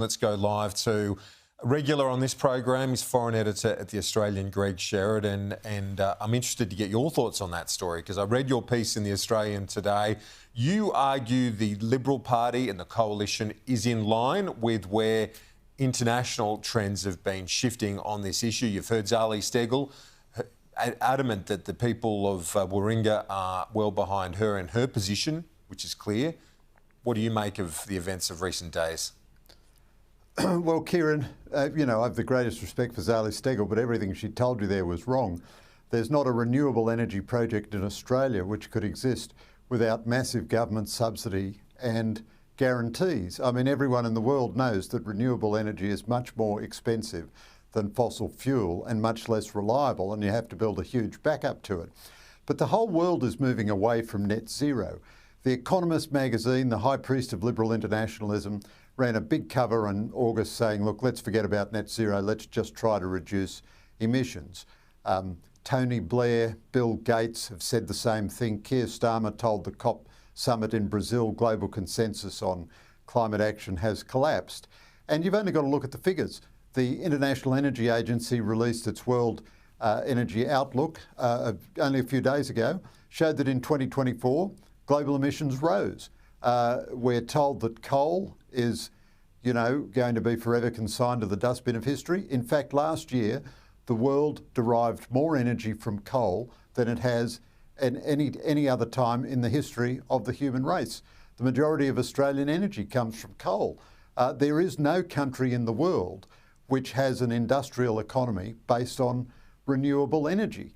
Let's go live to a regular on this program. He's foreign editor at The Australian, Greg Sheridan, and I'm interested to get your thoughts on that story because I read your piece in The Australian today. You argue the Liberal Party and the coalition is in line with where international trends have been shifting on this issue. You've heard Zali Steggall adamant that the people of Warringah are well behind her and her position, which is clear. What do you make of the events of recent days? Well, Kieran, I have the greatest respect for Zali Steggall, but everything she told you there was wrong. There's not a renewable energy project in Australia which could exist without massive government subsidy and guarantees. I mean, everyone in the world knows that renewable energy is much more expensive than fossil fuel and much less reliable, and you have to build a huge backup to it. But the whole world is moving away from net zero. The Economist magazine, the high priest of liberal internationalism, ran a big cover in August saying, look, let's forget about net zero, let's just try to reduce emissions. Tony Blair, Bill Gates have said the same thing. Keir Starmer told the COP summit in Brazil, global consensus on climate action has collapsed. And you've only got to look at the figures. The International Energy Agency released its World Energy Outlook only a few days ago, showed that in 2024, global emissions rose. We're told that coal is, going to be forever consigned to the dustbin of history. In fact, last year, the world derived more energy from coal than it has at any other time in the history of the human race. The majority of Australian energy comes from coal. There is no country in the world which has an industrial economy based on renewable energy.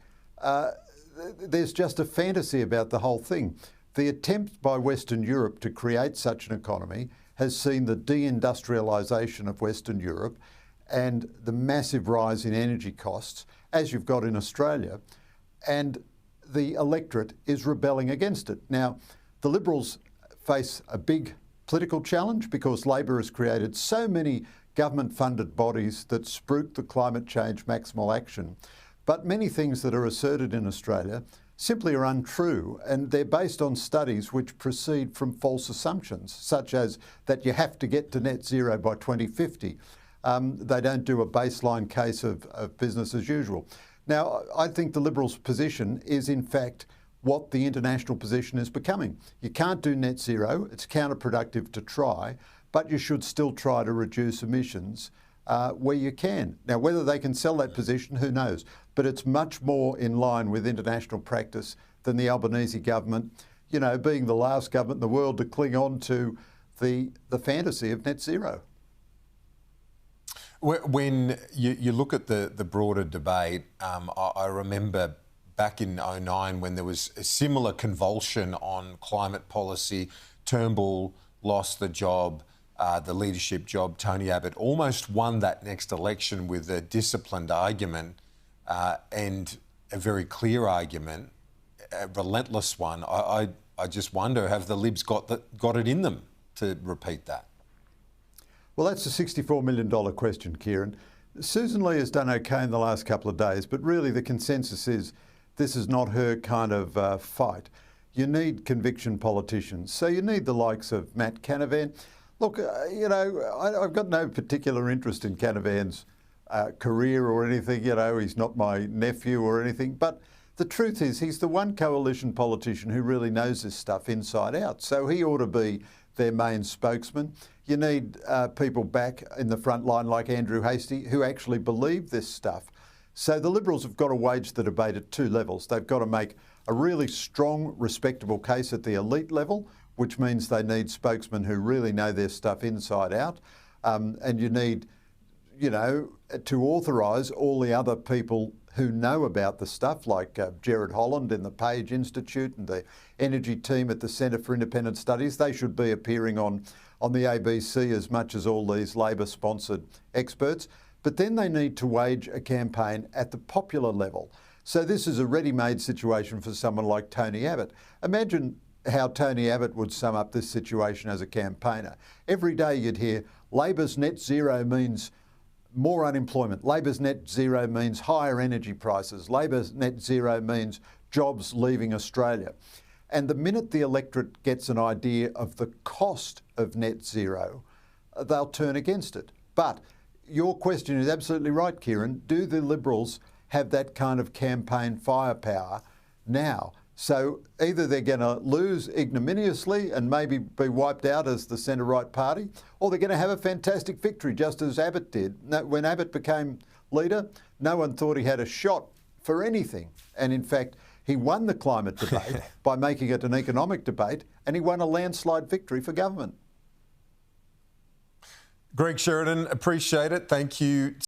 There's just a fantasy about the whole thing. The attempt by Western Europe to create such an economy has seen the deindustrialisation of Western Europe and the massive rise in energy costs, as you've got in Australia, and the electorate is rebelling against it. Now, the Liberals face a big political challenge because Labor has created so many government-funded bodies that spruik the climate change maximal action. But many things that are asserted in Australia simply are untrue, and they're based on studies which proceed from false assumptions, such as that you have to get to net zero by 2050. They don't do a baseline case of business as usual. Now, I think the Liberals' position is, in fact, what the international position is becoming. You can't do net zero, it's counterproductive to try, but you should still try to reduce emissions where you can. Now, whether they can sell that position, who knows? But it's much more in line with international practice than the Albanese government, being the last government in the world to cling on to the fantasy of net zero. When you look at the broader debate, I remember back in 2009 when there was a similar convulsion on climate policy. Turnbull lost the job. The leadership job. Tony Abbott almost won that next election with a disciplined argument and a very clear argument, a relentless one. I just wonder, have the Libs got it in them to repeat that? Well, that's a $64 million question, Kieran. Susan Lee has done okay in the last couple of days, but really the consensus is this is not her kind of fight. You need conviction politicians. So you need the likes of Matt Canavan. Look, I've got no particular interest in Canavan's career or anything. He's not my nephew or anything. But the truth is he's the one coalition politician who really knows this stuff inside out. So he ought to be their main spokesman. You need people back in the front line like Andrew Hastie who actually believe this stuff. So the Liberals have got to wage the debate at two levels. They've got to make a really strong, respectable case at the elite level, which means they need spokesmen who really know their stuff inside out. And you need, to authorise all the other people who know about the stuff, like Gerard Holland in the Page Institute and the energy team at the Centre for Independent Studies. They should be appearing on the ABC as much as all these Labor-sponsored experts. But then they need to wage a campaign at the popular level. So this is a ready-made situation for someone like Tony Abbott. Imagine how Tony Abbott would sum up this situation as a campaigner. Every day you'd hear Labor's net zero means more unemployment. Labor's net zero means higher energy prices. Labor's net zero means jobs leaving Australia. And the minute the electorate gets an idea of the cost of net zero, they'll turn against it. But your question is absolutely right, Kieran. Do the Liberals have that kind of campaign firepower now? So either they're going to lose ignominiously and maybe be wiped out as the centre-right party, or they're going to have a fantastic victory, just as Abbott did. When Abbott became leader, no one thought he had a shot for anything. And in fact, he won the climate debate by making it an economic debate, and he won a landslide victory for government. Greg Sheridan, appreciate it. Thank you.